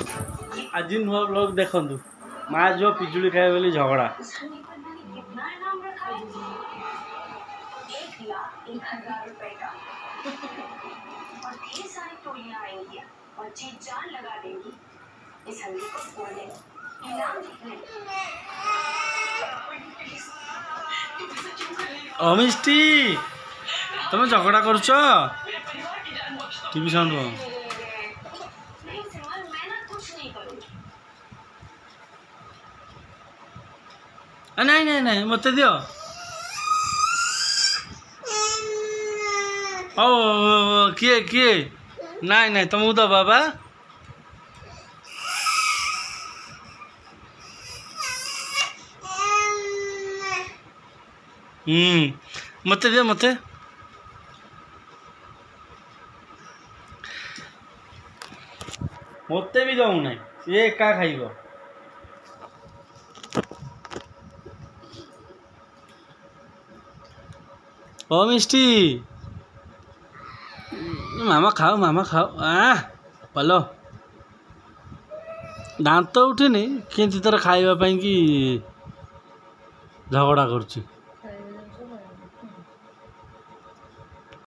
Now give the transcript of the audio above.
आज नुआ ब्लॉग देखु माँ जो पिजुली खाए बोली झगड़ा अमिष्टी तुम झगड़ा करुच टीवी साउंड नहीं नहीं नहीं मत दियो ओ किए किए नहीं नहीं तुमको तो बाबा मत दियो मत मत भी दऊ ना ये एका खाइब ओ मिष्टी मामा खाओ पलो दांत उठे नहीं कि तर खाइबा कि झगड़ा करुच्ची।